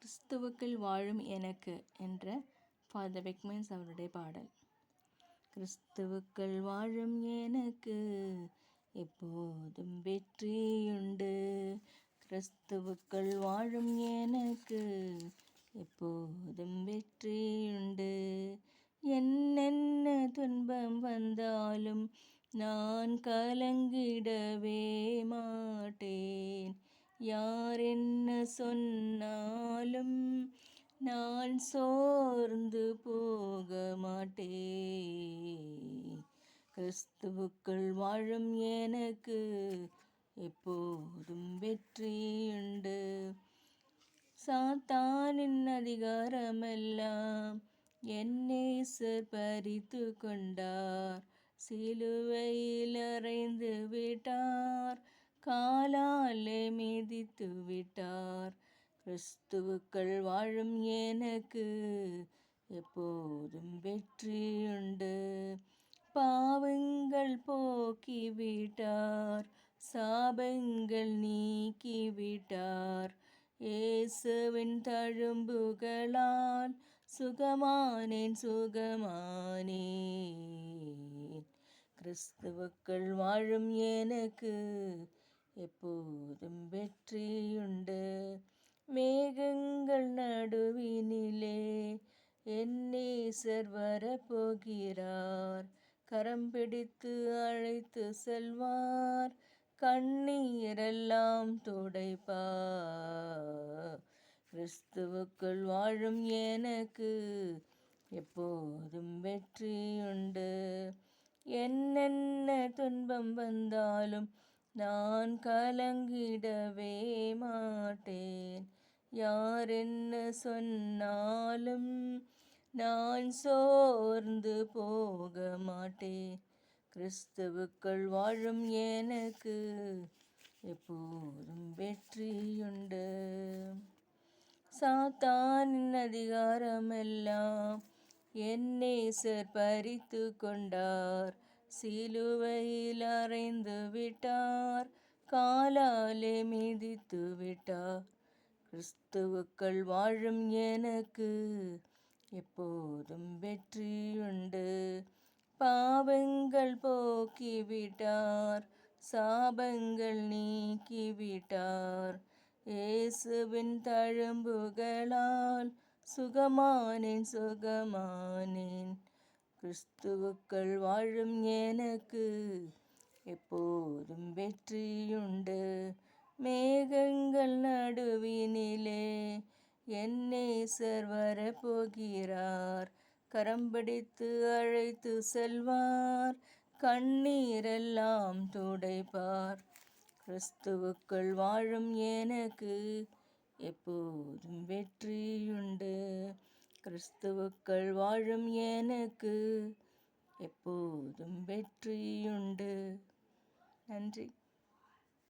கிறிஸ்துவுக்குள் வாழும் எனக்கு என்ற ஃபாதர் பெக்மன்ஸ் அவருடைய பாடல். கிறிஸ்துவுக்குள் வாழும் எனக்கு எப்போதும் வெற்றியுண்டு. கிறிஸ்துவுக்குள் வாழும் எனக்கு எப்போதும் வெற்றியுண்டு. என்னென்ன துன்பம் வந்தாலும் நான் கலங்கிடவே மாட்டேன். யார் என்ன சொன்னாலும் நான் சோர்ந்து போக மாட்டேன். கிறிஸ்துவுக்குள் வாழும் எனக்கு எப்போதும் வெற்றியுண்டு. சாத்தானின் அதிகாரமெல்லாம் என் நேசர் பறித்து கொண்டார். சிலுவையில் அறைந்து விட்டார், காலாலே மிதித்து விட்டார். கிறிஸ்துவுக்குள் வாழும் எனக்கு எப்போதும் வெற்றியுண்டு. பாவங்கள் போக்கிவிட்டார், சாபங்கள் நீக்கிவிட்டார். இயேசுவின் தழும்புகளால் சுகமானேன். கிறிஸ்துவுக்குள் வாழும் எனக்கு எப்போதும் வெற்றியுண்டு. மேகங்கள் நடுவினிலே என் நேசர் வரப்போகிறார். கரம் பிடித்து அழைத்து செல்வார், கண்ணீரெல்லாம் துடைப்பார். கிறிஸ்துவுக்குள் வாழும் எனக்கு எப்போதும் வெற்றியுண்டு. என்னென்ன துன்பம் வந்தாலும் நான் கலங்கிடவே மாட்டேன். யார் என்ன சொன்னாலும் நான் சோர்ந்து போக மாட்டேன். கிறிஸ்துவுக்குள் வாழும் எனக்கு எப்போதும் வெற்றியுண்டு. சாத்தானின் அதிகாரமெல்லாம் என் நேசர் பறித்து கொண்டார். சிலுவையில் அறைந்து விட்டார், காலாலே மிதித்து விட்டார். கிறிஸ்துவுக்குள் வாழும் எனக்கு எப்போதும் வெற்றியுண்டு. பாவங்கள் போக்கிவிட்டார், சாபங்கள் நீக்கிவிட்டார். இயேசுவின் தழும்புகளால் சுகமானேன். கிறிஸ்துவுக்குள் வாழும் எனக்கு எப்போதும் வெற்றியுண்டு. மேகங்கள் நடுவினிலே என் நேசர் வரப்போகிறார். கரம் பிடித்து அழைத்து செல்வார், கண்ணீரெல்லாம் துடைப்பார். கிறிஸ்துவுக்குள் வாழும் எனக்கு எப்போதும் வெற்றியுண்டு. கிறிஸ்துவுக்குள் வாழும் எனக்கு எப்போதும் வெற்றியுண்டு. நன்றி.